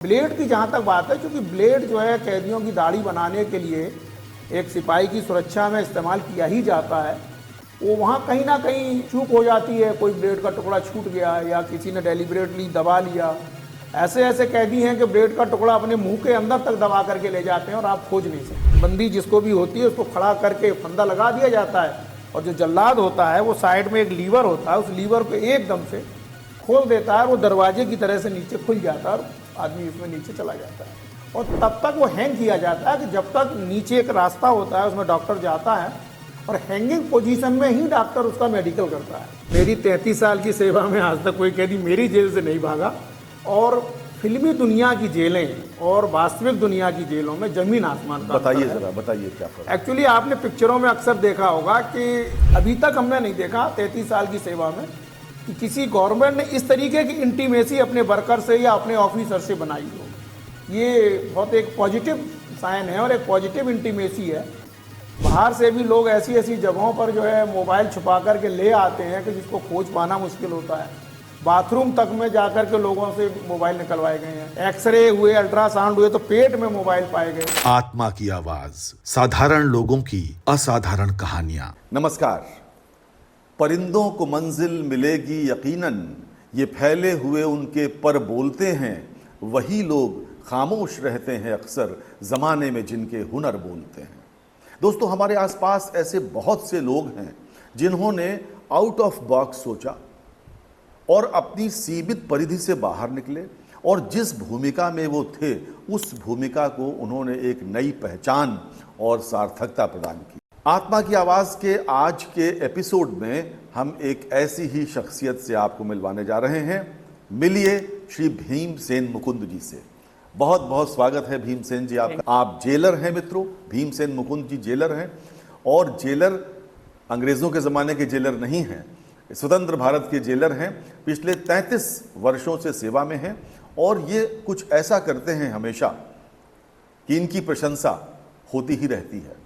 Blade की जहाँ तक बात है, क्योंकि ब्लेड जो है कैदियों की दाढ़ी बनाने के लिए एक सिपाही की सुरक्षा में इस्तेमाल किया ही जाता है, वो वहाँ कहीं ना कहीं चूक हो जाती है, कोई ब्लेड का टुकड़ा छूट गया या किसी ने डेलिबरेटली दबा लिया। ऐसे ऐसे कैदी हैं कि ब्लेड का टुकड़ा अपने मुंह के अंदर तक दबा करके ले जाते हैं और आप खोज नहीं सकते। बंदी जिसको भी होती है उसको खड़ा करके फंदा लगा दिया जाता है और जो जल्लाद होता है वो साइड में एक लीवर होता है, उस लीवर को एकदम से खोल देता है, वो दरवाजे की तरह से नीचे खुल जाता है और आदमी उसमें नीचे चला जाता है। और तब तक वो हैंग किया जाता है कि जब तक नीचे एक रास्ता होता है उसमें डॉक्टर जाता है और हैंगिंग पोजीशन में ही डॉक्टर उसका मेडिकल करता है। मेरी 33 साल की सेवा में आज तक कोई कैदी मेरी जेल से नहीं भागा और फिल्मी दुनिया की जेलें और वास्तविक दुनिया की जेलों में जमीन आसमान का बताइए जरा, बताइए क्या फर्क। एक्चुअली आपने पिक्चरों में अक्सर देखा होगा कि अभी तक हमने नहीं देखा 33 साल की सेवा में कि किसी गवर्नमेंट ने इस तरीके की इंटीमेसी अपने वर्कर से या अपने ऑफिसर से बनाई हो। ये बहुत एक पॉजिटिव साइन है और एक पॉजिटिव इंटीमेसी है। बाहर से भी लोग ऐसी ऐसी जगहों पर जो है मोबाइल छुपा करके ले आते हैं कि जिसको खोज पाना मुश्किल होता है। बाथरूम तक में जाकर के लोगों से मोबाइल निकलवाए गए हैं, एक्सरे हुए, अल्ट्रासाउंड हुए तो पेट में मोबाइल पाए गए। आत्मा की आवाज, साधारण लोगों की असाधारण कहानियां। नमस्कार। परिंदों को मंजिल मिलेगी यकीनन, ये फैले हुए उनके पर बोलते हैं, वही लोग खामोश रहते हैं अक्सर जमाने में जिनके हुनर बोलते हैं। दोस्तों, हमारे आसपास ऐसे बहुत से लोग हैं जिन्होंने आउट ऑफ बॉक्स सोचा और अपनी सीमित परिधि से बाहर निकले और जिस भूमिका में वो थे उस भूमिका को उन्होंने एक नई पहचान और सार्थकता प्रदान की। आत्मा की आवाज के आज के एपिसोड में हम एक ऐसी ही शख्सियत से आपको मिलवाने जा रहे हैं। मिलिए श्री भीमसेन मुकुंद जी से। बहुत बहुत स्वागत है भीमसेन जी आपका। आप जेलर हैं मित्रों, भीमसेन मुकुंद जी जेलर हैं और जेलर अंग्रेजों के ज़माने के जेलर नहीं हैं, स्वतंत्र भारत के जेलर हैं। पिछले 33 वर्षों से सेवा में हैं और ये कुछ ऐसा करते हैं हमेशा कि इनकी प्रशंसा होती ही रहती है।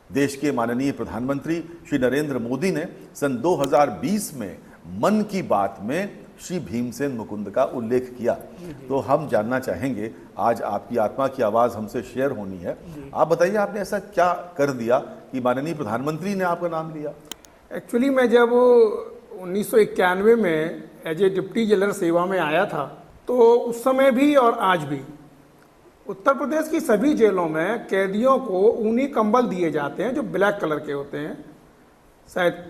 देश के माननीय प्रधानमंत्री श्री नरेंद्र मोदी ने सन 2020 में मन की बात में श्री भीमसेन मुकुंद का उल्लेख किया। तो हम जानना चाहेंगे, आज आपकी आत्मा की आवाज़ हमसे शेयर होनी है। आप बताइए, आपने ऐसा क्या कर दिया कि माननीय प्रधानमंत्री ने आपका नाम लिया? एक्चुअली मैं जब 1991 में एज ए डिप्टी जेलर सेवा में आया था तो उस समय भी और आज भी उत्तर प्रदेश की सभी जेलों में कैदियों को ऊनी कंबल दिए जाते हैं जो ब्लैक कलर के होते हैं। शायद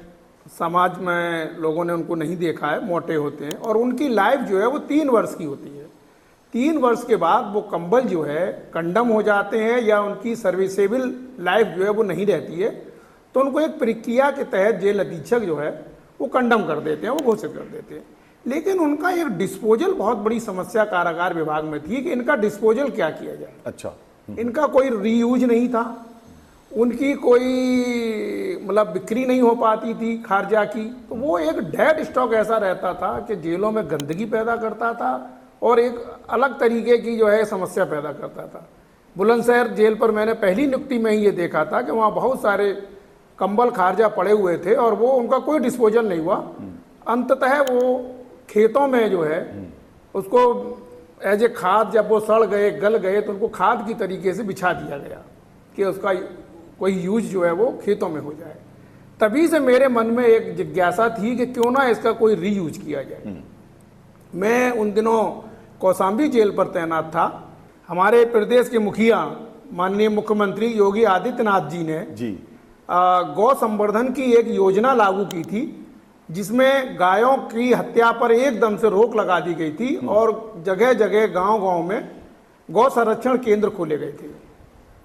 समाज में लोगों ने उनको नहीं देखा है, मोटे होते हैं और उनकी लाइफ जो है वो 3 वर्ष की होती है। 3 वर्ष के बाद वो कंबल जो है कंडम हो जाते हैं या उनकी सर्विसेबल लाइफ जो है वो नहीं रहती है, तो उनको एक प्रक्रिया के तहत जेल अधीक्षक जो है वो कंडम कर देते हैं, वो घोषित कर देते हैं। लेकिन उनका एक डिस्पोजल बहुत बड़ी समस्या कारागार विभाग में थी कि इनका डिस्पोजल क्या किया जाए। अच्छा। इनका कोई रीयूज नहीं था, उनकी कोई मतलब बिक्री नहीं हो पाती थी खारजा की, तो वो एक डेड स्टॉक ऐसा रहता था कि जेलों में गंदगी पैदा करता था और एक अलग तरीके की जो है समस्या पैदा करता था। बुलंदशहर जेल पर मैंने पहली नियुक्ति में ही ये देखा था कि वहाँ बहुत सारे कंबल खारजा पड़े हुए थे और वो उनका कोई डिस्पोजल नहीं हुआ। अंततः वो खेतों में जो है उसको एज ए खाद, जब वो सड़ गए गल गए तो उनको खाद की तरीके से बिछा दिया गया कि उसका कोई यूज जो है वो खेतों में हो जाए। तभी से मेरे मन में एक जिज्ञासा थी कि क्यों ना इसका कोई रीयूज किया जाए। मैं उन दिनों कौशाम्बी जेल पर तैनात था। हमारे प्रदेश के मुखिया माननीय मुख्यमंत्री योगी आदित्यनाथ जी ने गौ संवर्धन की एक योजना लागू की थी जिसमें गायों की हत्या पर एकदम से रोक लगा दी गई थी और जगह जगह गांव-गांव में गौ संरक्षण केंद्र खोले गए थे।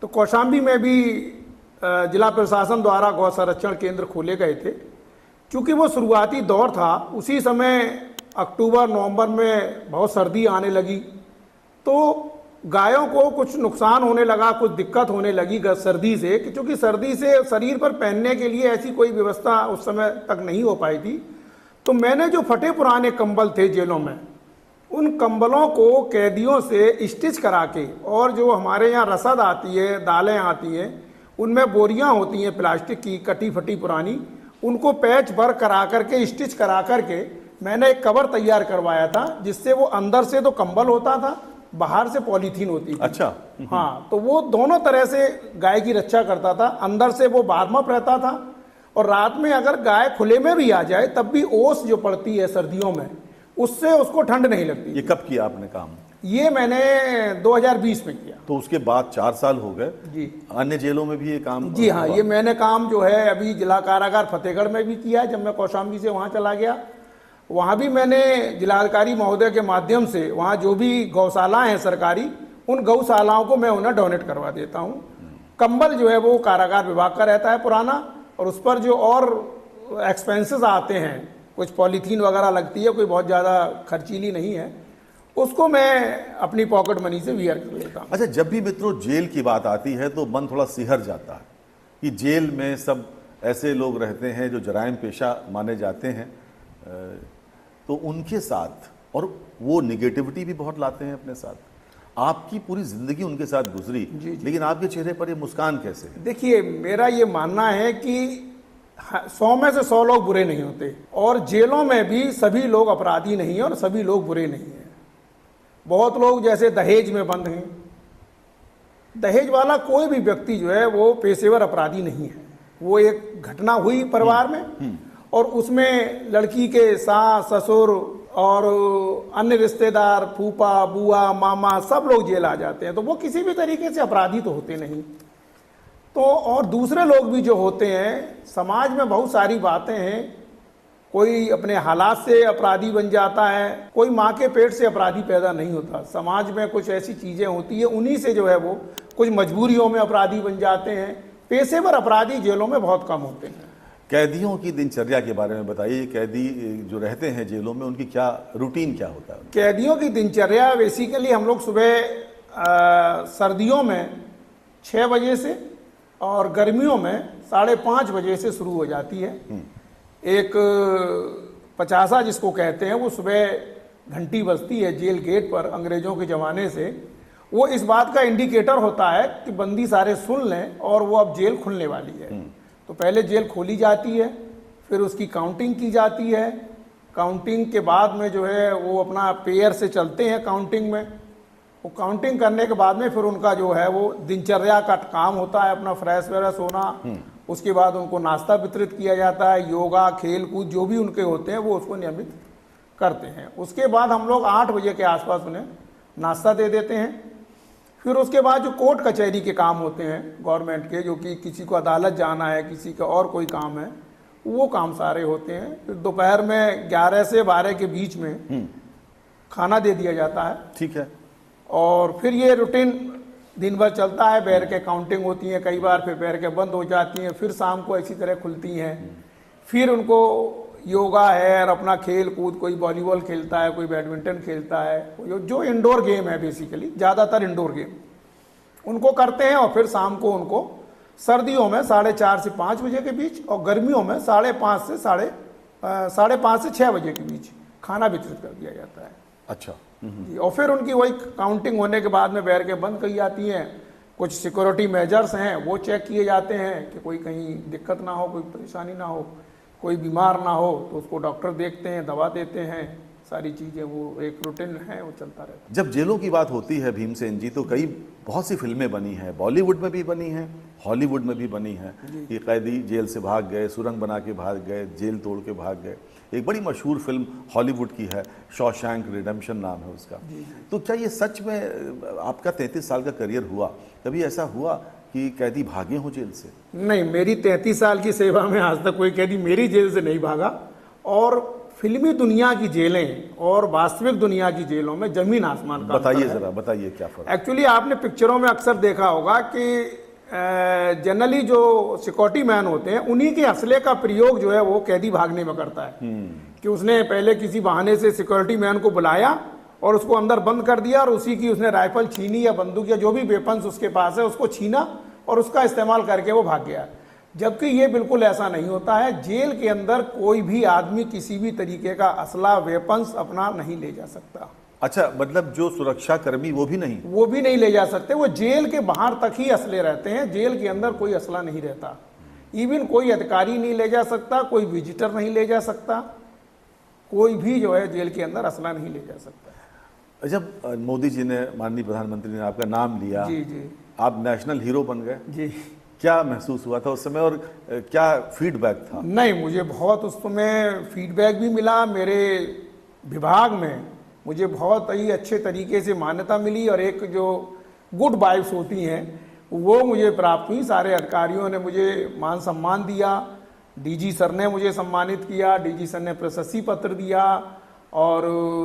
तो कौशाम्बी में भी जिला प्रशासन द्वारा गौ संरक्षण केंद्र खोले गए थे। क्योंकि वो शुरुआती दौर था, उसी समय अक्टूबर नवंबर में बहुत सर्दी आने लगी तो गायों को कुछ नुकसान होने लगा, कुछ दिक्कत होने लगी सर्दी से, क्योंकि सर्दी से शरीर पर पहनने के लिए ऐसी कोई व्यवस्था उस समय तक नहीं हो पाई थी। तो मैंने जो फटे पुराने कंबल थे जेलों में, उन कंबलों को कैदियों से स्टिच करा के, और जो हमारे यहाँ रसद आती है, दालें आती हैं, उनमें बोरियां होती हैं प्लास्टिक की कटी फटी पुरानी, उनको पैच भर करा करके स्टिच करा करके मैंने एक कवर तैयार करवाया था जिससे वो अंदर से तो कंबल होता था बाहर से पॉलीथीन होती थी। अच्छा। हाँ, तो वो दोनों तरह से गाय की रक्षा करता था। अंदर से वो बारमप रहता था, और रात में अगर गाय खुले में भी आ जाए तब भी ओस जो पड़ती है सर्दियों में, उससे उसको ठंड नहीं लगती। ये कब किया आपने काम? ये मैंने 2020 में किया। तो उसके बाद 4 साल हो गए जी। अन्य जेलों में भी ये काम? जी हाँ, हुआ? ये मैंने काम जो है अभी जिला कारागार फतेहगढ़ में भी किया है। जब मैं कौशाम्बी से वहाँ चला गया, वहाँ भी मैंने जिलाधिकारी महोदय के माध्यम से वहाँ जो भी गौशाला हैं सरकारी, उन गौशालाओं को मैं उन्हें डोनेट करवा देता हूँ। कंबल जो है वो कारागार विभाग का रहता है पुराना, और उस पर जो और एक्सपेंसेस आते हैं, कुछ पॉलीथीन वगैरह लगती है, कोई बहुत ज़्यादा खर्चीली नहीं है, उसको मैं अपनी पॉकेट मनी से वियर कर लेता हूँ। अच्छा, जब भी मित्रों जेल की बात आती है तो मन थोड़ा सिहर जाता है कि जेल में सब ऐसे लोग रहते हैं जो जराइम पेशा माने जाते हैं, तो उनके साथ, और वो निगेटिविटी भी बहुत लाते हैं अपने साथ। आपकी पूरी जिंदगी उनके साथ गुजरी, लेकिन आपके चेहरे पर ये मुस्कान कैसे है? देखिए, मेरा ये मानना है कि 100 में से 100 लोग बुरे नहीं होते, और जेलों में भी सभी लोग अपराधी नहीं हैं और सभी लोग बुरे नहीं हैं। बहुत लोग जैसे दहेज में बंद हैं। दहेज वाला कोई भी व्यक्ति जो है वो पेशेवर अपराधी नहीं है। वो एक घटना हुई परिवार में, और उसमें लड़की के सास, ससुर और अन्य रिश्तेदार, फूफा, बुआ, मामा, सब लोग जेल आ जाते हैं, तो वो किसी भी तरीके से अपराधी तो होते नहीं। तो और दूसरे लोग भी जो होते हैं, समाज में बहुत सारी बातें हैं। कोई अपने हालात से अपराधी बन जाता है, कोई माँ के पेट से अपराधी पैदा नहीं होता। समाज में कुछ ऐसी चीज़ें होती है, उन्हीं से जो है वो कुछ मजबूरियों में अपराधी बन जाते हैं। पेशेवर अपराधी जेलों में बहुत कम होते हैं। कैदियों की दिनचर्या के बारे में बताइए। कैदी जो रहते हैं जेलों में, उनकी क्या रूटीन क्या होता है? कैदियों की दिनचर्या बेसिकली हम लोग सुबह सर्दियों में 6 बजे से और गर्मियों में 5:30 बजे से शुरू हो जाती है। एक 50 जिसको कहते हैं, वो सुबह घंटी बजती है जेल गेट पर अंग्रेजों के ज़माने से। वो इस बात का इंडिकेटर होता है कि बंदी सारे सुन लें और वो अब जेल खुलने वाली है। तो पहले जेल खोली जाती है, फिर उसकी काउंटिंग की जाती है। काउंटिंग के बाद में जो है वो अपना पेयर से चलते हैं काउंटिंग में। वो काउंटिंग करने के बाद में फिर उनका जो है वो दिनचर्या का काम होता है, अपना फ्रेश व्रेश होना। उसके बाद उनको नाश्ता वितरित किया जाता है। योगा, खेल कूद जो भी उनके होते हैं वो उसको नियमित करते हैं। उसके बाद हम लोग 8 बजे के आसपास उन्हें नाश्ता दे देते हैं। फिर उसके बाद जो कोर्ट कचहरी के काम होते हैं गवर्नमेंट के, जो कि किसी को अदालत जाना है, किसी का और कोई काम है, वो काम सारे होते हैं। फिर दोपहर में 11 से 12 के बीच में खाना दे दिया जाता है। ठीक है। और फिर ये रूटीन दिन भर चलता है। बैर के काउंटिंग होती है कई बार, फिर बैर के बंद हो जाती हैं, फिर शाम को इसी तरह खुलती हैं। फिर उनको योगा है और अपना खेल कूद, कोई वॉलीबॉल खेलता है, कोई बैडमिंटन खेलता है, जो इंडोर गेम है बेसिकली, ज़्यादातर इंडोर गेम उनको करते हैं। और फिर शाम को उनको सर्दियों में 4:30 से 5 बजे के बीच, और गर्मियों में 5:30 से 5:30 से 6 बजे के बीच खाना वितरित कर दिया जाता है। अच्छा। जी, और फिर उनकी वही काउंटिंग होने के बाद में बैर के बंद की जाती हैं। कुछ सिक्योरिटी मेजर्स हैं वो चेक किए जाते हैं कि कोई कहीं दिक्कत ना हो, कोई परेशानी ना हो, कोई बीमार ना हो, तो उसको डॉक्टर देखते हैं, दवा देते हैं। सारी चीज़ें वो एक रूटीन है, वो चलता रहता है। जब जेलों की बात होती है भीमसेन जी, तो बहुत सी फिल्में बनी हैं, बॉलीवुड में भी बनी हैं, हॉलीवुड में भी बनी हैं। ये कैदी जेल से भाग गए, सुरंग बना के भाग गए, जेल तोड़ के भाग गए। एक बड़ी मशहूर फिल्म हॉलीवुड की है, शॉशैंक रिडेम्पशन नाम है उसका। तो क्या ये सच में आपका 33 साल का करियर हुआ, कभी ऐसा हुआ कि कैदी भागे हो जेल से? नहीं, मेरी 33 साल की सेवा में आज तक कोई कैदी मेरी जेल से नहीं भागा। और फिल्मी दुनिया की जेलें और वास्तविक दुनिया की जेलों में जमीन आसमान का बताइए जरा, बताइए क्या फर्क। एक्चुअली आपने पिक्चरों में अक्सर देखा होगा कि जनरली जो सिक्योरिटी मैन होते हैं, उन्हीं के असले का प्रयोग जो है वो कैदी भागने में करता है। कि उसने पहले किसी बहाने से सिक्योरिटी मैन को बुलाया और उसको अंदर बंद कर दिया, और उसी की उसने राइफल छीनी या बंदूक या जो भी वेपन्स उसके पास है उसको छीना और उसका इस्तेमाल करके वो भाग गया। जबकि ये बिल्कुल ऐसा नहीं होता है। जेल के अंदर कोई भी आदमी किसी भी तरीके का असला, वेपन्स अपना नहीं ले जा सकता। अच्छा, मतलब जो सुरक्षा कर्मी वो भी नहीं ले जा सकते। वो जेल के बाहर तक ही असले रहते हैं, जेल के अंदर कोई असला नहीं रहता। इवन कोई अधिकारी नहीं ले जा सकता, कोई विजिटर नहीं ले जा सकता, कोई भी जो है जेल के अंदर असला नहीं ले जा सकता। जब मोदी जी ने, माननीय प्रधानमंत्री ने आपका नाम लिया, जी जी आप नेशनल हीरो बन गए, जी। क्या महसूस हुआ था उस समय और क्या फीडबैक था? नहीं, मुझे बहुत उस समय फीडबैक भी मिला। मेरे विभाग में मुझे बहुत ही अच्छे तरीके से मान्यता मिली और एक जो गुड वाइब्स होती हैं वो मुझे प्राप्त हुई। सारे अधिकारियों ने मुझे मान सम्मान दिया, डीजी सर ने मुझे सम्मानित किया, डीजी सर ने प्रशस्ति पत्र दिया और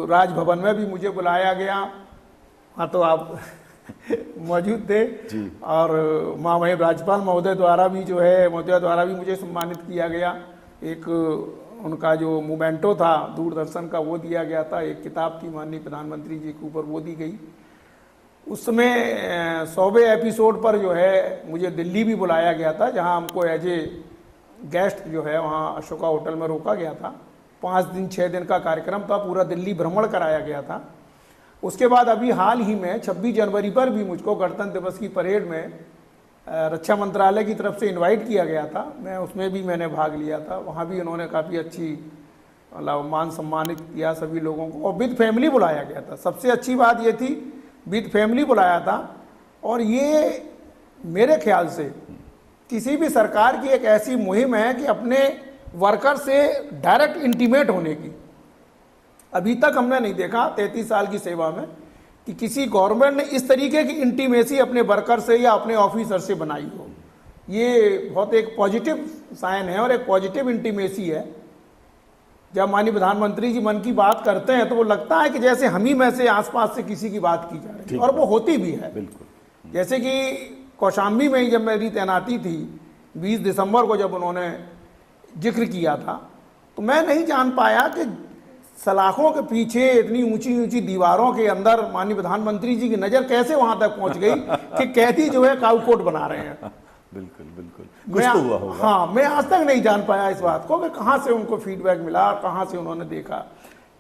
राजभवन में भी मुझे बुलाया गया। हाँ, तो आप मौजूद थे जी। और वहीं राज्यपाल महोदय द्वारा भी मुझे सम्मानित किया गया। एक उनका जो मोमेंटो था दूरदर्शन का वो दिया गया था, एक किताब थी माननीय प्रधानमंत्री जी के ऊपर वो दी गई। उस समय 100वें एपिसोड पर जो है मुझे दिल्ली भी बुलाया गया था, जहां हमको एज ए गेस्ट जो है वहां अशोका होटल में रोका गया था। 5 दिन 6 दिन का कार्यक्रम था, पूरा दिल्ली भ्रमण कराया गया था। उसके बाद अभी हाल ही में 26 जनवरी पर भी मुझको गणतंत्र दिवस की परेड में रक्षा मंत्रालय की तरफ से इनवाइट किया गया था। मैं उसमें भी मैंने भाग लिया था। वहाँ भी उन्होंने काफ़ी अच्छी मतलब मान सम्मानित किया सभी लोगों को और विद फैमिली बुलाया गया था। सबसे अच्छी बात ये थी विद फैमिली बुलाया था। और ये मेरे ख्याल से किसी भी सरकार की एक ऐसी मुहिम है कि अपने वर्कर से डायरेक्ट इंटीमेट होने की। अभी तक हमने नहीं देखा 33 साल की सेवा में कि किसी गवर्नमेंट ने इस तरीके की इंटीमेसी अपने वर्कर से या अपने ऑफिसर से बनाई हो। ये बहुत एक पॉजिटिव साइन है और एक पॉजिटिव इंटीमेसी है। जब माननीय प्रधानमंत्री जी मन की बात करते हैं तो वो लगता है कि जैसे हम ही में से आसपास से किसी की बात की जा रही है, और वो होती भी है। बिल्कुल। जैसे कि कौशाम्बी में ही जब मेरी तैनाती थी 20 दिसंबर को, जब उन्होंने जिक्र किया था, तो मैं नहीं जान पाया कि सलाखों के पीछे इतनी ऊंची ऊंची दीवारों के अंदर माननीय प्रधानमंत्री जी की नजर कैसे वहां तक पहुंच गई कि कैदी जो है काउकोट बना रहे हैं। बिल्कुल बिल्कुल, कुछ तो हुआ होगा। हाँ, मैं आज तक नहीं जान पाया इस बात को कि कहाँ से उनको फीडबैक मिला और कहाँ से उन्होंने देखा।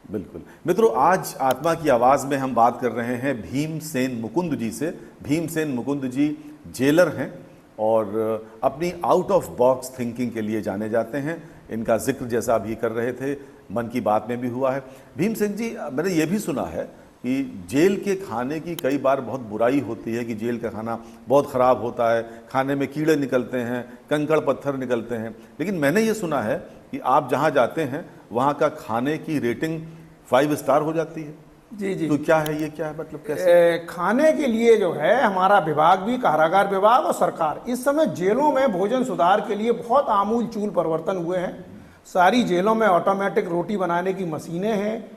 बिल्कुल मित्रों, आज आत्मा की आवाज़ में हम बात कर रहे हैं भीमसेन मुकुंद जी से। भीमसेन मुकुंद जी जेलर हैं और अपनी आउट ऑफ बॉक्स थिंकिंग के लिए जाने जाते हैं। इनका जिक्र जैसा अभी कर रहे थे मन की बात में भी हुआ है। भीमसेन जी, मैंने ये भी सुना है कि जेल के खाने की कई बार बहुत बुराई होती है कि जेल का खाना बहुत ख़राब होता है, खाने में कीड़े निकलते हैं, कंकड़ पत्थर निकलते हैं। लेकिन मैंने ये सुना है कि आप जहाँ जाते हैं वहाँ का खाने की रेटिंग 5 स्टार हो जाती है। जी जी। तो क्या है, ये क्या है, मतलब कैसे? खाने के लिए जो है हमारा विभाग भी, कारागार विभाग और सरकार, इस समय जेलों में भोजन सुधार के लिए बहुत आमूल चूल परिवर्तन हुए हैं। सारी जेलों में ऑटोमेटिक रोटी बनाने की मशीनें हैं,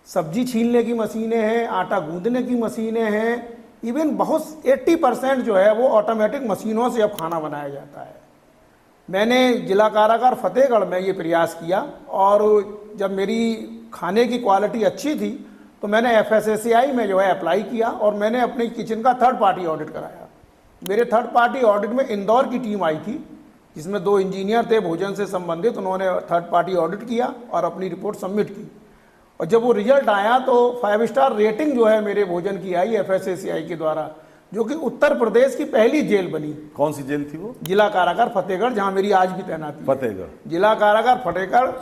सब्जी छीलने की मशीनें हैं, आटा गूंदने की मशीनें हैं। इवन बहुत 80% जो है वो ऑटोमेटिक मशीनों से अब खाना बनाया जाता है। मैंने जिला कारागार फतेहगढ़ में ये प्रयास किया और जब मेरी खाने की क्वालिटी अच्छी थी तो मैंने FSSAI में जो है अप्लाई किया और मैंने अपने किचन का 3rd पार्टी ऑडिट कराया। मेरे 3rd पार्टी ऑडिट में इंदौर की टीम आई थी जिसमें 2 इंजीनियर थे भोजन से संबंधित। उन्होंने 3rd पार्टी ऑडिट किया और अपनी रिपोर्ट सबमिट की और जब वो रिजल्ट आया तो 5 स्टार रेटिंग जो है मेरे भोजन की आई FSSAI के द्वारा, जो कि उत्तर प्रदेश की पहली जेल बनी। कौन सी जेल थी वो? जिला कारागार फतेहगढ़, जहां मेरी आज भी तैनाती। फतेहगढ़ जिला कारागार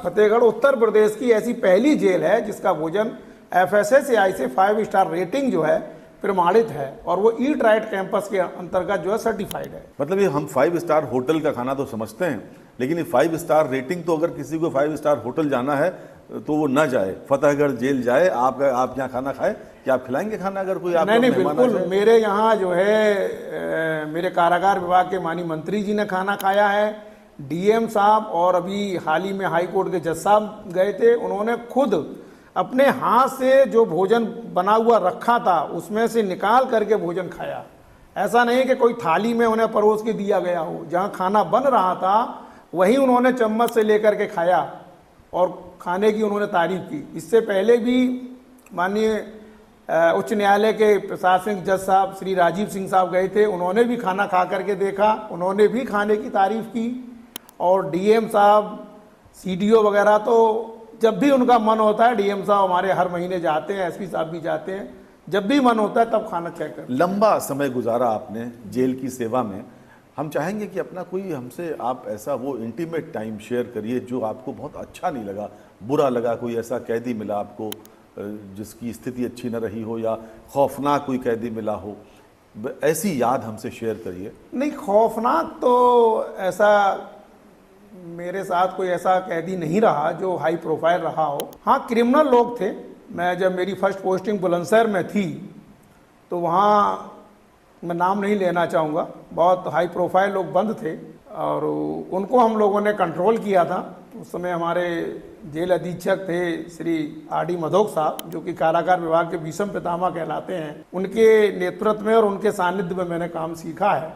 फतेहगढ़ उत्तर प्रदेश की ऐसी पहली जेल है जिसका भोजन FSSAI से 5 स्टार रेटिंग जो है प्रमाणित है और वो ईट राइट कैंपस के अंतर्गत जो है सर्टिफाइड है। मतलब ये हम 5 स्टार होटल का खाना तो समझते हैं, लेकिन ये 5 स्टार रेटिंग, तो अगर किसी को 5 स्टार होटल जाना है तो वो ना जाए, फतेहगढ़ जेल जाए। आप यहाँ खाना खाए, क्या आप खिलाएंगे खाना अगर कोई? नहीं, बिल्कुल। मेरे यहाँ जो है मेरे कारागार विभाग के माननीय मंत्री जी ने खाना खाया है, DM साहब, और अभी हाल ही में हाई कोर्ट के जज साहब गए थे, उन्होंने खुद अपने हाथ से जो भोजन बना हुआ रखा था उसमें से निकाल करके भोजन खाया। ऐसा नहीं कि कोई थाली में उन्हें परोस के दिया गया हो, जहाँ खाना बन रहा था वहीं उन्होंने चम्मच से लेकर के खाया और खाने की उन्होंने तारीफ की। इससे पहले भी माननीय उच्च न्यायालय के प्रशासनिक जज साहब श्री राजीव सिंह साहब गए थे, उन्होंने भी खाना खा करके देखा, उन्होंने भी खाने की तारीफ की। और DM साहब, CDO वगैरह तो जब भी उनका मन होता है, DM साहब हमारे हर महीने जाते हैं, SP साहब भी जाते हैं, जब भी मन होता है तब खाना चेक करते हैं। लंबा समय गुजारा आपने जेल की सेवा में। हम चाहेंगे कि अपना कोई हमसे आप ऐसा वो इंटीमेट टाइम शेयर करिए जो आपको बहुत अच्छा नहीं लगा, बुरा लगा, कोई ऐसा कैदी मिला आपको जिसकी स्थिति अच्छी न रही हो या खौफनाक कोई कैदी मिला हो, ऐसी याद हमसे शेयर करिए। नहीं, खौफनाक तो ऐसा मेरे साथ कोई ऐसा कैदी नहीं रहा जो हाई प्रोफाइल रहा हो। हाँ, क्रिमिनल लोग थे। मैं जब मेरी फर्स्ट पोस्टिंग बुलंदशहर में थी तो वहाँ मैं नाम नहीं लेना चाहूँगा, बहुत हाई प्रोफाइल लोग बंद थे और उनको हम लोगों ने कंट्रोल किया था। उस समय हमारे जेल अधीक्षक थे श्री आर.डी. मधोक साहब, जो कि कारागार विभाग के भीषम पितामह कहलाते हैं। उनके नेतृत्व में और उनके सानिध्य में मैंने काम सीखा है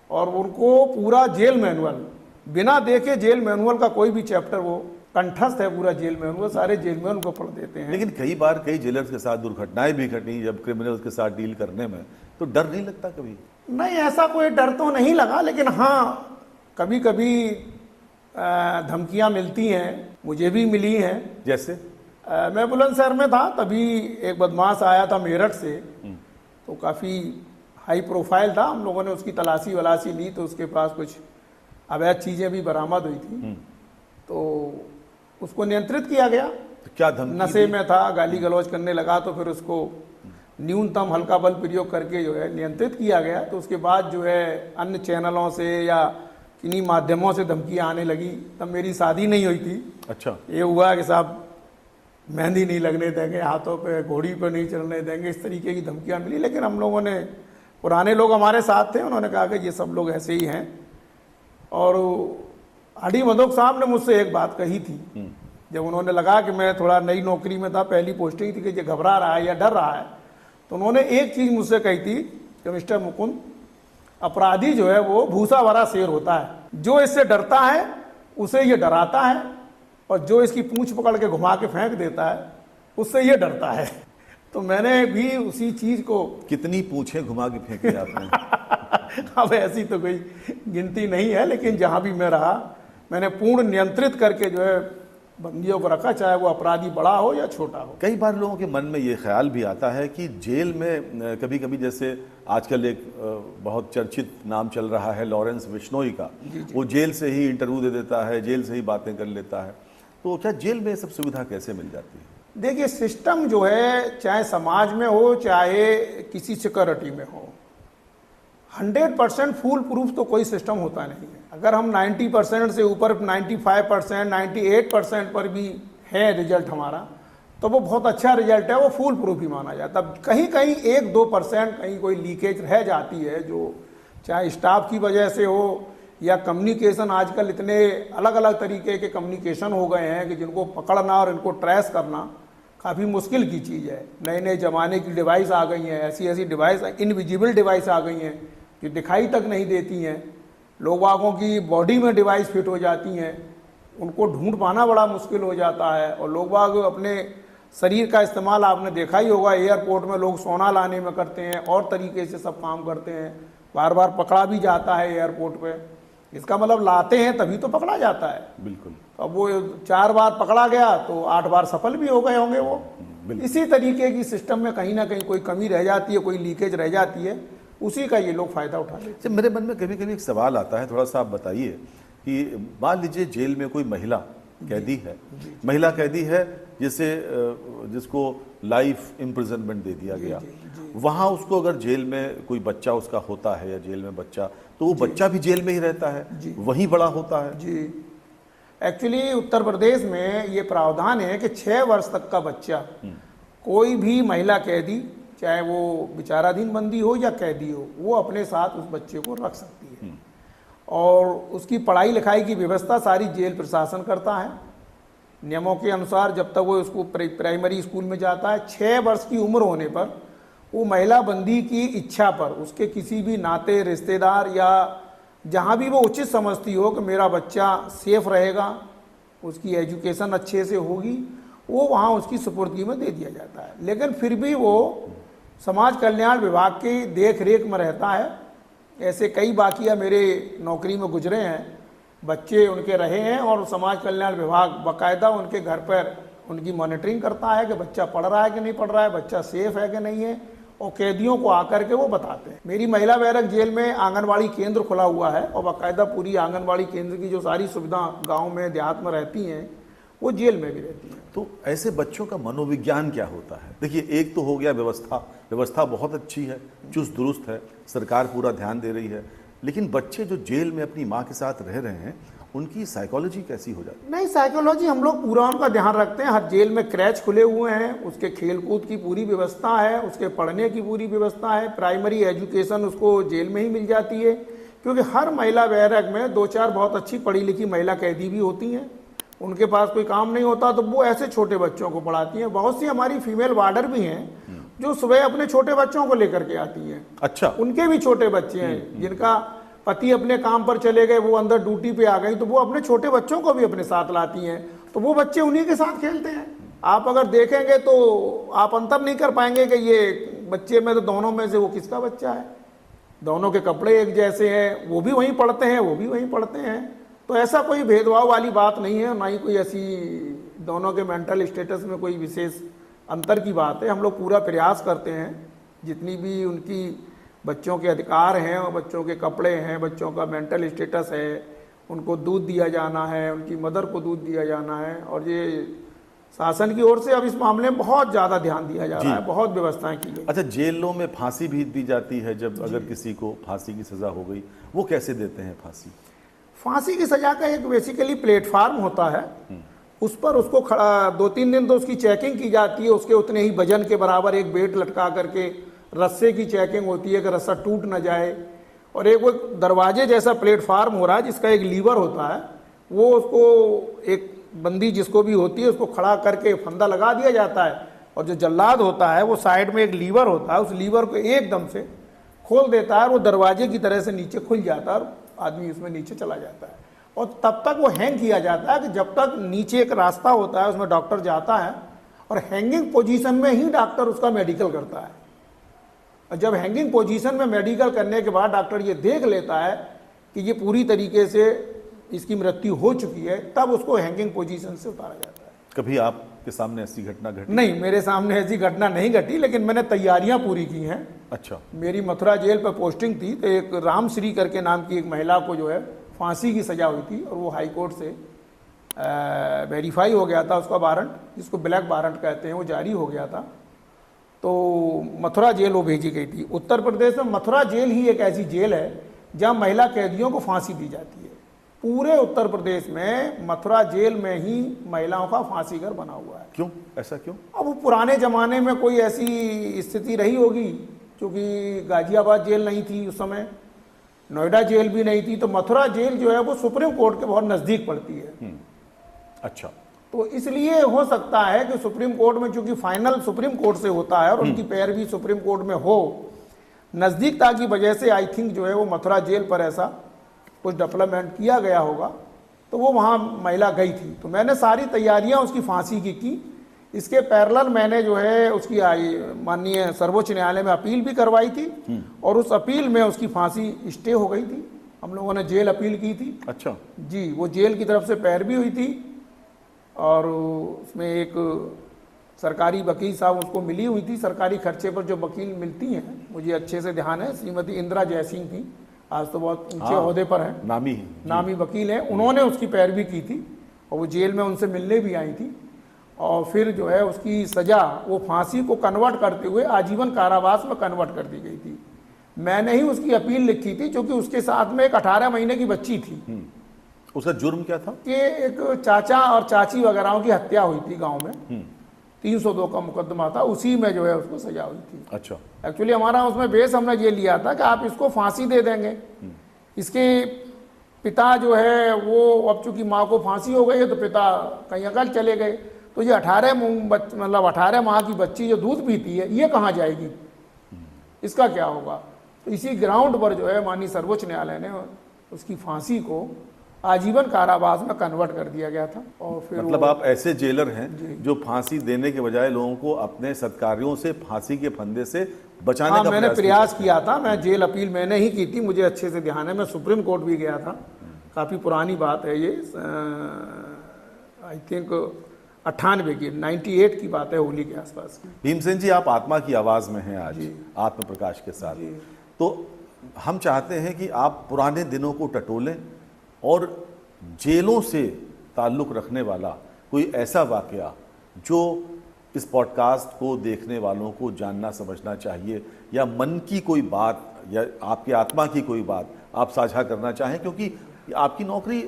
और उनको पूरा जेल मैनुअल बिना देखे, जेल मैनुअल का कोई भी चैप्टर वो कंठस्थ है, पूरा जेल मैनुअल, सारे जेल में उनको पढ़ देते हैं। लेकिन कई बार कई जेलर्स के साथ दुर्घटनाएं भी घटी जब क्रिमिनल्स के साथ डील करने में, तो डर नहीं लगता कभी? नहीं, ऐसा कोई डर तो नहीं लगा, लेकिन हाँ कभी कभी धमकियां मिलती हैं, मुझे भी मिली हैं। जैसे मैं बुलंदशहर में था, तभी एक बदमाश आया था मेरठ से, तो काफ़ी हाई प्रोफाइल था। हम लोगों ने उसकी तलाशी वलाशी ली तो उसके पास कुछ अवैध चीज़ें भी बरामद हुई थी, तो उसको नियंत्रित किया गया। तो क्या धमकी नशे में था, गाली गलौज करने लगा, तो फिर उसको न्यूनतम हल्का बल प्रयोग करके जो है नियंत्रित किया गया। तो उसके बाद जो है अन्य चैनलों से या किन्हीं माध्यमों से धमकियाँ आने लगी। तब मेरी शादी नहीं हुई थी। अच्छा, ये हुआ कि साहब मेहंदी नहीं लगने देंगे, हाथों पे घोड़ी पे नहीं चलने देंगे, इस तरीके की धमकियाँ मिली। लेकिन हम लोगों ने, पुराने लोग हमारे साथ थे, उन्होंने कहा कि ये सब लोग ऐसे ही हैं। और आर.डी. मधोक साहब ने मुझसे एक बात कही थी, जब उन्होंने लगा कि मैं थोड़ा नई नौकरी में था, पहली पोस्टिंग थी, कि ये घबरा रहा है या डर रहा है, तो उन्होंने एक चीज़ मुझसे कही थी कि मिस्टर मुकुंद, अपराधी जो है वो भूसा भरा शेर होता है, जो इससे डरता है उसे ये डराता है, और जो इसकी पूंछ पकड़ के घुमा के फेंक देता है उससे ये डरता है। तो मैंने भी उसी चीज़ को, कितनी पूछें घुमा के फेंके आपने? अब ऐसी तो कोई गिनती नहीं है, लेकिन जहाँ भी मैं रहा मैंने पूर्ण नियंत्रित करके जो है बंदियों को रखा, चाहे वो अपराधी बड़ा हो या छोटा हो। कई बार लोगों के मन में ये ख्याल भी आता है कि जेल में कभी कभी, जैसे आजकल एक बहुत चर्चित नाम चल रहा है लॉरेंस बिश्नोई का, वो जेल से ही इंटरव्यू दे देता है, जेल से ही बातें कर लेता है, तो क्या जेल में ये सब सुविधा कैसे मिल जाती है? देखिए, सिस्टम जो है, चाहे समाज में हो चाहे किसी सिक्योरिटी में हो, 100% फूल प्रूफ तो कोई सिस्टम होता नहीं है। अगर हम 90% से ऊपर 95%, 98% पर भी है रिजल्ट हमारा, तो वो बहुत अच्छा रिजल्ट है, वो फूल प्रूफ ही माना जाता है। कहीं कहीं 1-2% कहीं कोई लीकेज रह जाती है, जो चाहे स्टाफ की वजह से हो या कम्युनिकेशन, आजकल इतने अलग अलग तरीके के कम्युनिकेशन हो गए हैं कि जिनको पकड़ना और इनको ट्रेस करना काफ़ी मुश्किल की चीज़ है। नए नए ज़माने की डिवाइस आ गई हैं, ऐसी ऐसी डिवाइस, इनविजिबल डिवाइस आ गई हैं कि दिखाई तक नहीं देती हैं। लोग वागों की बॉडी में डिवाइस फिट हो जाती हैं, उनको ढूंढ पाना बड़ा मुश्किल हो जाता है। और लोग वाग अपने शरीर का इस्तेमाल आपने देखा ही होगा, एयरपोर्ट में लोग सोना लाने में करते हैं और तरीके से सब काम करते हैं, बार बार पकड़ा भी जाता है एयरपोर्ट पे। इसका मतलब लाते हैं तभी तो पकड़ा जाता है। बिल्कुल। अब वो 4 बार पकड़ा गया तो 8 बार सफल भी हो गए होंगे वो। इसी तरीके की सिस्टम में कहीं ना कहीं कोई कमी रह जाती है, कोई लीकेज रह जाती है, उसी का ये लोग फायदा उठा लेते हैं। जब मेरे मन में कभी कभी एक सवाल आता है, थोड़ा सा आप बताइए कि मान लीजिए जेल में कोई महिला कैदी है, महिला कैदी है जिसको लाइफ इम्प्रिजनमेंट दे दिया गया, वहाँ उसको अगर जेल में कोई बच्चा उसका होता है या जेल में बच्चा, तो वो बच्चा भी जेल में ही रहता है, वहीं बड़ा होता है? जी, एक्चुअली उत्तर प्रदेश में ये प्रावधान है कि 6 वर्ष तक का बच्चा, कोई भी महिला कैदी, चाहे वो विचाराधीन बंदी हो या कैदी हो, वो अपने साथ उस बच्चे को रख सकती है। और उसकी पढ़ाई लिखाई की व्यवस्था सारी जेल प्रशासन करता है नियमों के अनुसार। जब तक वो उसको प्राइमरी स्कूल में जाता है, 6 वर्ष की उम्र होने पर वो महिला बंदी की इच्छा पर उसके किसी भी नाते, रिश्तेदार या जहाँ भी वो उचित समझती हो कि मेरा बच्चा सेफ रहेगा, उसकी एजुकेशन अच्छे से होगी, वो वहाँ उसकी सुपुर्दगी में दे दिया जाता है। लेकिन फिर भी वो समाज कल्याण विभाग की देख रेख में रहता है। ऐसे कई वाक़या मेरे नौकरी में गुजरे हैं, बच्चे उनके रहे हैं और समाज कल्याण विभाग बाकायदा उनके घर पर उनकी मॉनिटरिंग करता है कि बच्चा पढ़ रहा है कि नहीं पढ़ रहा है, बच्चा सेफ है कि नहीं है, और कैदियों को आकर के वो बताते हैं। मेरी महिला बैरक जेल में आंगनवाड़ी केंद्र खुला हुआ है और बाकायदा पूरी आंगनवाड़ी केंद्र की जो सारी सुविधा गांव में देहात में रहती हैं वो जेल में भी रहती हैं। तो ऐसे बच्चों का मनोविज्ञान क्या होता है? देखिए, एक तो हो गया व्यवस्था बहुत अच्छी है, चुस्त दुरुस्त है, सरकार पूरा ध्यान दे रही है, लेकिन बच्चे जो जेल में अपनी माँ के साथ रह रहे हैं उनकी साइकोलॉजी कैसी हो जाती है? नहीं, साइकोलॉजी हम लोग पूरा उनका ध्यान रखते हैं। हर जेल में क्रैच खुले हुए हैं, उसके खेलकूद की पूरी व्यवस्था है, उसके पढ़ने की पूरी व्यवस्था है, प्राइमरी एजुकेशन उसको जेल में ही मिल जाती है, क्योंकि हर महिला बैरक में 2-4 बहुत अच्छी पढ़ी लिखी महिला कैदी भी होती हैं। उनके पास कोई काम नहीं होता तो वो ऐसे छोटे बच्चों को पढ़ाती हैं। बहुत सी हमारी फीमेल वार्डर भी हैं जो सुबह अपने छोटे बच्चों को लेकर के आती हैं। अच्छा, उनके भी छोटे बच्चे हैं, जिनका पति अपने काम पर चले गए, वो अंदर ड्यूटी पे आ गई, तो वो अपने छोटे बच्चों को भी अपने साथ लाती हैं, तो वो बच्चे उन्हीं के साथ खेलते हैं। आप अगर देखेंगे तो आप अंतर नहीं कर पाएंगे कि ये बच्चे में तो दोनों में से वो किसका बच्चा है। दोनों के कपड़े एक जैसे हैं, वो भी वहीं पढ़ते हैं, वो भी वहीं पढ़ते हैं। तो ऐसा कोई भेदभाव वाली बात नहीं है, ना ही कोई ऐसी दोनों के मेंटल स्टेटस में कोई विशेष अंतर की बात है। हम लोग पूरा प्रयास करते हैं, जितनी भी उनकी बच्चों के अधिकार हैं और बच्चों के कपड़े हैं, बच्चों का मेंटल स्टेटस है, उनको दूध दिया जाना है, उनकी मदर को दूध दिया जाना है, और ये शासन की ओर से अब इस मामले में बहुत ज़्यादा ध्यान दिया जा रहा है, बहुत व्यवस्थाएं की गई। अच्छा, जेलों में फांसी भी दी जाती है जब अगर किसी को फांसी की सज़ा हो गई, वो कैसे देते हैं फांसी? फांसी की सजा का एक बेसिकली प्लेटफार्म होता है, उस पर उसको खड़ा 2-3 दिन तो उसकी चेकिंग की जाती है, उसके उतने ही वजन के बराबर एक बेल्ट लटका करके रस्से की चेकिंग होती है कि रस्सा टूट ना जाए, और एक वो दरवाजे जैसा प्लेटफार्म हो रहा है जिसका एक लीवर होता है, वो उसको एक बंदी जिसको भी होती है उसको खड़ा करके फंदा लगा दिया जाता है, और जो जल्लाद होता है वो साइड में एक लीवर होता है, उस लीवर को एकदम से खोल देता है, वो दरवाजे की तरह से नीचे खुल जाता है और आदमी उसमें नीचे चला जाता है। और तब तक वो हैंग किया जाता है कि जब तक नीचे एक रास्ता होता है उसमें डॉक्टर जाता है, और हैंगिंग पोजीशन में ही डॉक्टर उसका मेडिकल करता है। और जब हैंगिंग पोजीशन में मेडिकल करने के बाद डॉक्टर ये देख लेता है कि ये पूरी तरीके से इसकी मृत्यु हो चुकी है, तब उसको हैंगिंग पोजीशन से उतारा जाता है। कभी आपके सामने ऐसी घटना घटी? नहीं, मेरे सामने ऐसी घटना नहीं घटी, लेकिन मैंने तैयारियां पूरी की हैं। अच्छा, मेरी मथुरा जेल पर पोस्टिंग थी, तो एक रामश्री करके नाम की एक महिला को जो है फांसी की सजा हुई थी, और वो हाई कोर्ट से वेरीफाई हो गया था, उसका वारंट, जिसको ब्लैक वारंट कहते हैं, वो जारी हो गया था। तो मथुरा जेल वो भेजी गई थी। उत्तर प्रदेश में मथुरा जेल ही एक ऐसी जेल है जहाँ महिला कैदियों को फांसी दी जाती है। पूरे उत्तर प्रदेश में मथुरा जेल में ही महिलाओं का फांसी घर बना हुआ है। क्यों? ऐसा क्यों? अब वो पुराने ज़माने में कोई ऐसी स्थिति रही होगी, क्योंकि गाजियाबाद जेल नहीं थी उस समय, नोएडा जेल भी नहीं थी, तो मथुरा जेल जो है वो सुप्रीम कोर्ट के बहुत नज़दीक पड़ती है। अच्छा, तो इसलिए हो सकता है कि सुप्रीम कोर्ट में, चूंकि फाइनल सुप्रीम कोर्ट से होता है और उनकी पैरवी सुप्रीम कोर्ट में हो, नज़दीकता की वजह से आई थिंक जो है वो मथुरा जेल पर ऐसा कुछ डेवलपमेंट किया गया होगा, तो वो वहाँ महिला गई थी। तो मैंने सारी तैयारियां उसकी फांसी की। इसके पैरेलल मैंने जो है उसकी माननीय सर्वोच्च न्यायालय में अपील भी करवाई थी, और उस अपील में उसकी फांसी स्टे हो गई थी। हम लोगों ने जेल अपील की थी। अच्छा जी, वो जेल की तरफ से पैरवी हुई थी, और उसमें एक सरकारी वकील साहब उसको मिली हुई थी। सरकारी खर्चे पर जो वकील मिलती हैं, मुझे अच्छे से ध्यान है, श्रीमती इंदिरा जयसिंह थी, आज तो बहुत ऊंचे ओहदे पर हैं, नामी वकील हैं। उन्होंने उसकी पैरवी की थी, और वो जेल में उनसे मिलने भी आई थी, और फिर जो है उसकी सज़ा वो फांसी को कन्वर्ट करते हुए आजीवन कारावास में कन्वर्ट कर दी गई थी। मैंने ही उसकी अपील लिखी थी, क्योंकि उसके साथ में एक 18 महीने की बच्ची थी। उसका जुर्म क्या था? कि एक चाचा और चाची वगैरह की हत्या हुई थी गांव में, 302 का मुकदमा था, उसी में जो है उसको सजा हुई थी। अच्छा, एक्चुअली हमारा उसमें बेस हमने ये लिया था कि आप इसको फांसी दे देंगे। इसके पिता जो है वो, अब चूंकि माँ को फांसी हो गई है तो पिता कहीं अकल चले गए, तो ये 18 माह की बच्ची जो दूध पीती है, ये कहाँ जाएगी, इसका क्या होगा? तो इसी ग्राउंड पर जो है माननीय सर्वोच्च न्यायालय ने उसकी फांसी को आजीवन कारावास में कन्वर्ट कर दिया गया था। और फिर मतलब आप ऐसे जेलर हैं जो फांसी देने के बजाय लोगों को अपने सत्कार्यों से फांसी के फंदे से बचाने का मैंने प्रयास किया था। मैं जेल अपील मैंने ही की थी, मुझे अच्छे से ध्यान है। मैं सुप्रीम कोर्ट भी गया था, काफ़ी पुरानी बात है ये, आई थिंक 98 की बात है, होली के आसपास की। भीमसेन जी, आप आत्मा की आवाज़ में हैं आज, आत्म प्रकाश के साथ, तो हम चाहते हैं कि आप पुराने दिनों को टटोलें और जेलों से ताल्लुक़ रखने वाला कोई ऐसा वाकया जो इस पॉडकास्ट को देखने वालों को जानना समझना चाहिए, या मन की कोई बात या आपकी आत्मा की कोई बात आप साझा करना चाहें, क्योंकि आपकी नौकरी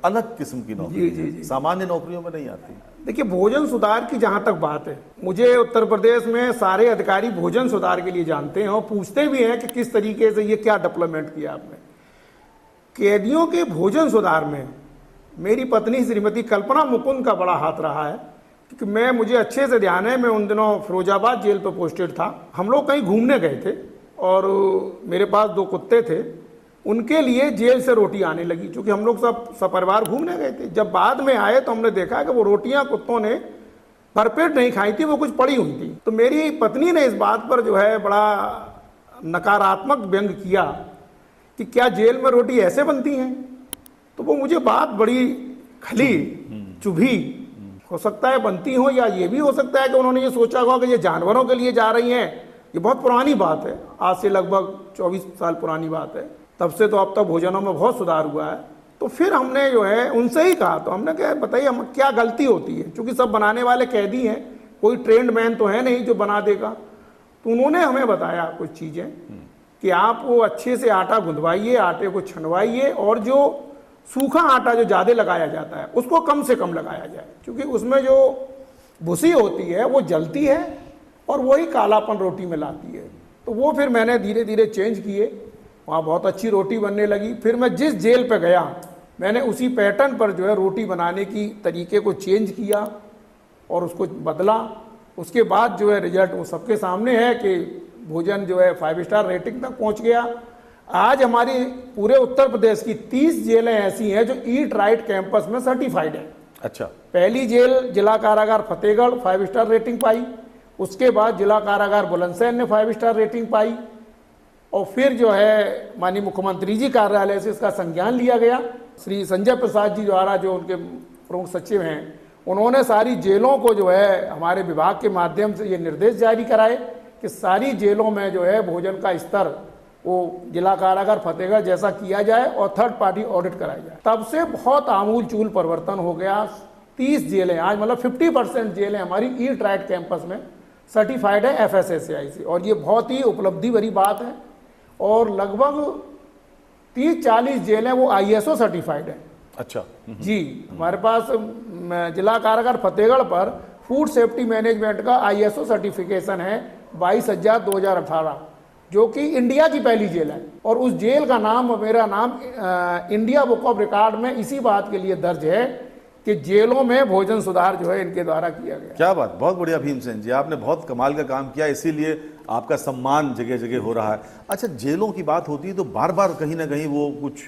अलग किस्म की नौकरी है, सामान्य नौकरियों में नहीं आती। देखिए, भोजन सुधार की जहां तक बात है, मुझे उत्तर प्रदेश में सारे अधिकारी भोजन सुधार के लिए जानते हैं और पूछते भी हैं कि किस तरीके से ये क्या डेवलपमेंट किया आपने। कैदियों के भोजन सुधार में मेरी पत्नी श्रीमती कल्पना मुकुंद का बड़ा हाथ रहा है, क्योंकि मुझे अच्छे से ध्यान है, मैं उन दिनों फिरोजाबाद जेल पर पोस्टेड था। हम लोग कहीं घूमने गए थे और मेरे पास 2 कुत्ते थे, उनके लिए जेल से रोटी आने लगी, क्योंकि हम लोग सब सपरिवार घूमने गए थे। जब बाद में आए तो हमने देखा कि वो रोटियां कुत्तों ने भरपेट नहीं खाई थी, वो कुछ पड़ी हुई थी। तो मेरी पत्नी ने इस बात पर जो है बड़ा नकारात्मक व्यंग किया कि क्या जेल में रोटी ऐसे बनती हैं। तो वो मुझे बात बड़ी खली, चुभी। हो सकता है बनती हो, या ये भी हो सकता है कि उन्होंने ये सोचा होगा कि ये जानवरों के लिए जा रही हैं। ये बहुत पुरानी बात है, आज से लगभग 24 साल पुरानी बात है। तब से तो अब तक भोजनों में बहुत सुधार हुआ है। तो फिर हमने जो है उनसे ही कहा, तो हमने कहा बताइए हम क्या गलती होती है, क्योंकि सब बनाने वाले कैदी हैं, कोई ट्रेंड मैन तो है नहीं जो बना देगा। तो उन्होंने हमें बताया कुछ चीज़ें कि आप वो अच्छे से आटा गुंदवाइए, आटे को छनवाइए, और जो सूखा आटा जो ज़्यादा लगाया जाता है उसको कम से कम लगाया जाए, क्योंकि उसमें जो भूसी होती है वो जलती है और वही कालापन रोटी में लाती है। तो वो फिर मैंने धीरे धीरे चेंज किए, वहाँ बहुत अच्छी रोटी बनने लगी। फिर मैं जिस जेल पे गया मैंने उसी पैटर्न पर जो है रोटी बनाने की तरीके को चेंज किया और उसको बदला। उसके बाद जो है रिजल्ट वो सबके सामने है कि भोजन जो है 5 स्टार रेटिंग तक पहुँच गया। आज हमारी पूरे उत्तर प्रदेश की 30 जेलें ऐसी हैं जो ईट राइट कैंपस में सर्टिफाइड है। अच्छा। पहली जेल जिला कारागार फतेहगढ़ 5 स्टार रेटिंग पाई, उसके बाद जिला कारागार बुलंदशहर ने 5 स्टार रेटिंग पाई, और फिर जो है माननीय मुख्यमंत्री जी कार्यालय से इसका संज्ञान लिया गया। श्री संजय प्रसाद जी द्वारा, जो उनके प्रमुख सचिव हैं, उन्होंने सारी जेलों को जो है हमारे विभाग के माध्यम से ये निर्देश जारी कराए कि सारी जेलों में जो है भोजन का स्तर वो जिला कारागार फतेहगढ़ जैसा किया जाए और थर्ड पार्टी ऑडिट कराई जाए। तब से बहुत आमूल चूल परिवर्तन हो गया। 30 जेलें आज, मतलब 50% जेलें हमारी ईट राइट कैंपस में सर्टिफाइड है FSSAI से, और ये बहुत ही उपलब्धि भरी बात है। और लगभग 30-40 जेलें वो ISO सर्टिफाइड है। अच्छा। जी, हमारे पास जिला कारागार फतेहगढ़ पर फूड सेफ्टी मैनेजमेंट का ISO सर्टिफिकेशन है 22/2018, जो कि इंडिया की पहली जेल है। और उस जेल का नाम, मेरा नाम इंडिया बुक ऑफ रिकॉर्ड में इसी बात के लिए दर्ज है कि जेलों में भोजन सुधार जो है इनके द्वारा किया गया। क्या बात, बहुत बढ़िया भीमसेन जी, आपने बहुत कमाल का काम किया, इसीलिए आपका सम्मान जगह जगह हो रहा है। अच्छा, जेलों की बात होती है तो बार बार कहीं ना कहीं वो कुछ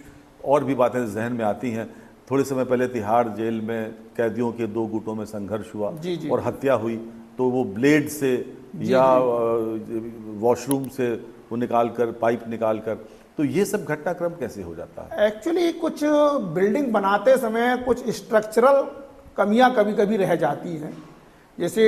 और भी बातें जहन में आती हैं। थोड़े समय पहले तिहाड़ जेल में कैदियों के 2 गुटों में संघर्ष हुआ और हत्या हुई, तो वो ब्लेड से या वॉशरूम से वो निकालकर, पाइप निकालकर, तो ये सब घटनाक्रम कैसे हो जाता है? एक्चुअली कुछ बिल्डिंग बनाते समय कुछ स्ट्रक्चरल कमियां कभी कभी रह जाती हैं। जैसे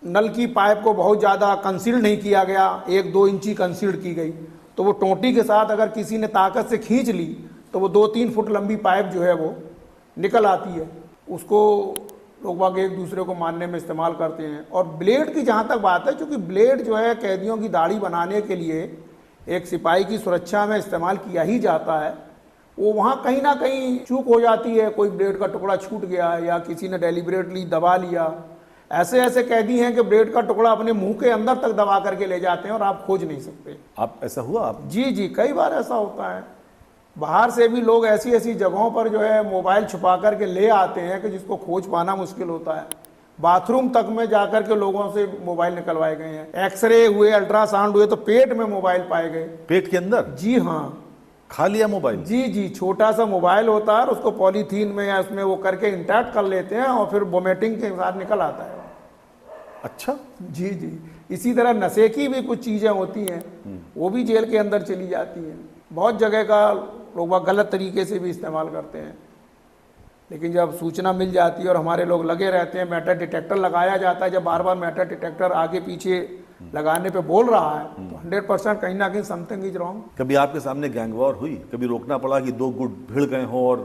नल की पाइप को बहुत ज़्यादा कंसील्ड नहीं किया गया, 1-2 इंची कंसील्ड की गई, तो वो टोंटी के साथ अगर किसी ने ताकत से खींच ली तो वो 2-3 फुट लंबी पाइप जो है वो निकल आती है। उसको लोग बाग एक दूसरे को मारने में इस्तेमाल करते हैं। और ब्लेड की जहाँ तक बात है, क्योंकि ब्लेड जो है कैदियों की दाढ़ी बनाने के लिए एक सिपाही की सुरक्षा में इस्तेमाल किया ही जाता है, वो वहाँ कहीं ना कहीं चूक हो जाती है, कोई ब्लेड का टुकड़ा छूट गया या किसी ने डेलिबरेटली दबा लिया। ऐसे ऐसे कैदी हैं कि ब्लेड का टुकड़ा अपने मुंह के अंदर तक दबा करके ले जाते हैं और आप खोज नहीं सकते। आप ऐसा हुआ आप? जी, कई बार ऐसा होता है। बाहर से भी लोग ऐसी ऐसी जगहों पर जो है मोबाइल छुपा करके ले आते हैं कि जिसको खोज पाना मुश्किल होता है। बाथरूम तक में जाकर के लोगों से मोबाइल निकलवाए गए हैं, एक्सरे हुए, अल्ट्रासाउंड हुए तो पेट में मोबाइल पाए गए। पेट के अंदर? जी हाँ, खा लिया मोबाइल? जी, छोटा सा मोबाइल होता है, उसको पॉलीथीन में या उसमें वो करके इंटैक्ट कर लेते हैं और फिर वोमिटिंग के साथ निकल आता है। अच्छा। जी, इसी तरह नशे की भी कुछ चीज़ें होती हैं, वो भी जेल के अंदर चली जाती हैं। बहुत जगह का लोग गलत तरीके से भी इस्तेमाल करते हैं, लेकिन जब सूचना मिल जाती है और हमारे लोग लगे रहते हैं, मेटल डिटेक्टर लगाया जाता है। जब बार बार मेटल डिटेक्टर आगे पीछे लगाने पे बोल रहा है तो 100% कहीं ना कहीं समथिंग इज रॉन्ग। कभी आपके सामने गैंग वॉर हुई? कभी रोकना पड़ा कि 2 गुट भिड़ गए हों और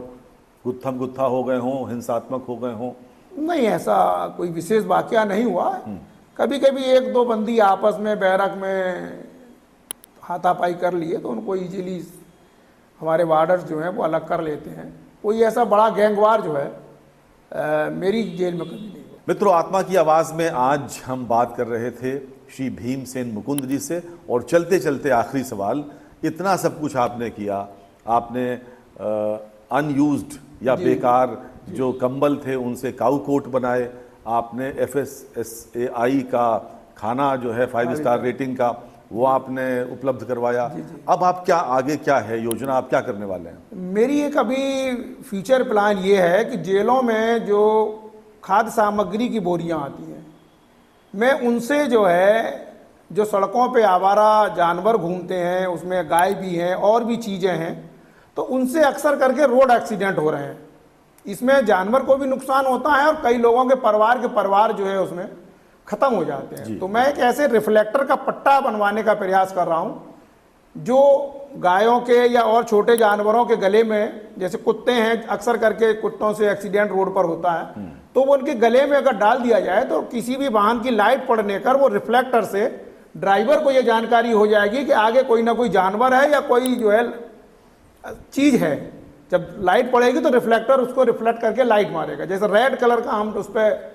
गुत्थम गुत्था हो गए हों, हिंसात्मक हो गए हों? नहीं, ऐसा कोई विशेष वाकया नहीं हुआ। कभी कभी एक दो बंदी आपस में बैरक में हाथापाई कर लिए तो उनको इजीली हमारे वार्डर्स जो हैं वो अलग कर लेते हैं। कोई ऐसा बड़ा गैंगवार जो है मेरी जेल में कभी नहीं हुआ। मित्रों, आत्मा की आवाज़ में आज हम बात कर रहे थे श्री भीमसेन मुकुंद जी से, और चलते चलते आखिरी सवाल, इतना सब कुछ आपने किया, आपने अनयूज्ड या बेकार जो कंबल थे उनसे काऊ कोट बनाए, आपने FSSAI का खाना जो है 5 स्टार रेटिंग का वो आपने उपलब्ध करवाया। अब आप क्या आगे क्या है योजना, आप क्या करने वाले हैं? मेरी एक अभी फ्यूचर प्लान ये है कि जेलों में जो खाद्य सामग्री की बोरियां आती हैं, मैं उनसे जो है, जो सड़कों पे आवारा जानवर घूमते हैं, उसमें गाय भी हैं और भी चीज़ें हैं, तो उनसे अक्सर करके रोड एक्सीडेंट हो रहे हैं। इसमें जानवर को भी नुकसान होता है और कई लोगों के परिवार जो है उसमें ख़त्म हो जाते हैं। तो मैं एक ऐसे रिफ्लेक्टर का पट्टा बनवाने का प्रयास कर रहा हूँ जो गायों के या और छोटे जानवरों के गले में, जैसे कुत्ते हैं, अक्सर करके कुत्तों से एक्सीडेंट रोड पर होता है, तो वो उनके गले में अगर डाल दिया जाए तो किसी भी वाहन की लाइट पड़ने कर वो रिफ्लेक्टर से ड्राइवर को ये जानकारी हो जाएगी कि आगे कोई ना कोई जानवर है या कोई जो है चीज़ है। जब लाइट पड़ेगी तो रिफ्लेक्टर उसको रिफ्लेक्ट करके लाइट मारेगा। जैसे रेड कलर का हम उस पर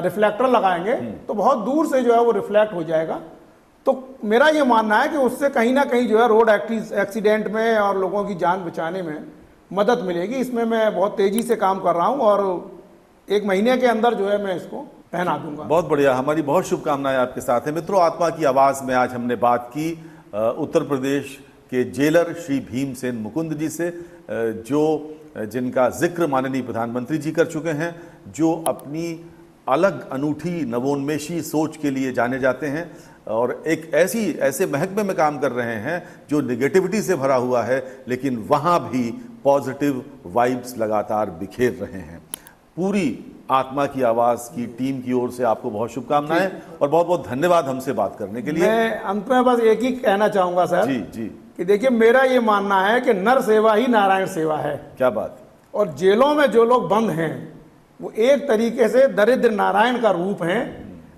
रिफ्लेक्टर लगाएंगे तो बहुत दूर से जो है वो रिफ्लेक्ट हो जाएगा। तो मेरा ये मानना है कि उससे कहीं ना कहीं जो है रोड एक्सीडेंट में और लोगों की जान बचाने में मदद मिलेगी। इसमें मैं बहुत तेज़ी से काम कर रहा हूँ और 1 महीने के अंदर जो है मैं इसको पहना दूंगा। बहुत बढ़िया, हमारी बहुत शुभकामनाएं आपके साथ हैं। मित्रों, आत्मा की आवाज़ में आज हमने बात की उत्तर प्रदेश के जेलर श्री भीमसेन मुकुंद जी से, जिनका जिक्र माननीय प्रधानमंत्री जी कर चुके हैं, जो अपनी अलग अनूठी नवोन्मेषी सोच के लिए जाने जाते हैं और एक ऐसे महकमे में काम कर रहे हैं जो निगेटिविटी से भरा हुआ है, लेकिन वहाँ भी पॉजिटिव वाइब्स लगातार बिखेर रहे हैं। पूरी आत्मा की आवाज़ की टीम की ओर से आपको बहुत शुभकामनाएं और बहुत बहुत धन्यवाद हमसे बात करने के लिए। मैं अंत में बस एक ही कहना चाहूँगा सर जी कि देखिए, मेरा ये मानना है कि नर सेवा ही नारायण सेवा है। क्या बात। और जेलों में जो लोग बंद हैं वो एक तरीके से दरिद्र नारायण का रूप हैं।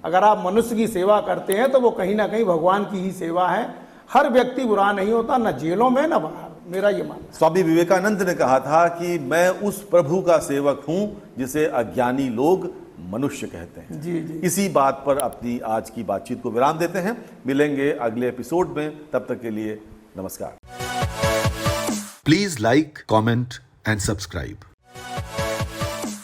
अगर आप मनुष्य की सेवा करते हैं तो वो कहीं ना कहीं भगवान की ही सेवा है। हर व्यक्ति बुरा नहीं होता, न जेलों में न बाहर। मेरा ये मानना। स्वामी विवेकानंद ने कहा था कि मैं उस प्रभु का सेवक हूं जिसे अज्ञानी लोग मनुष्य कहते हैं। जी। इसी बात पर अपनी आज की बातचीत को विराम देते हैं। मिलेंगे अगले एपिसोड में, तब तक के लिए नमस्कार। Please like, comment and subscribe.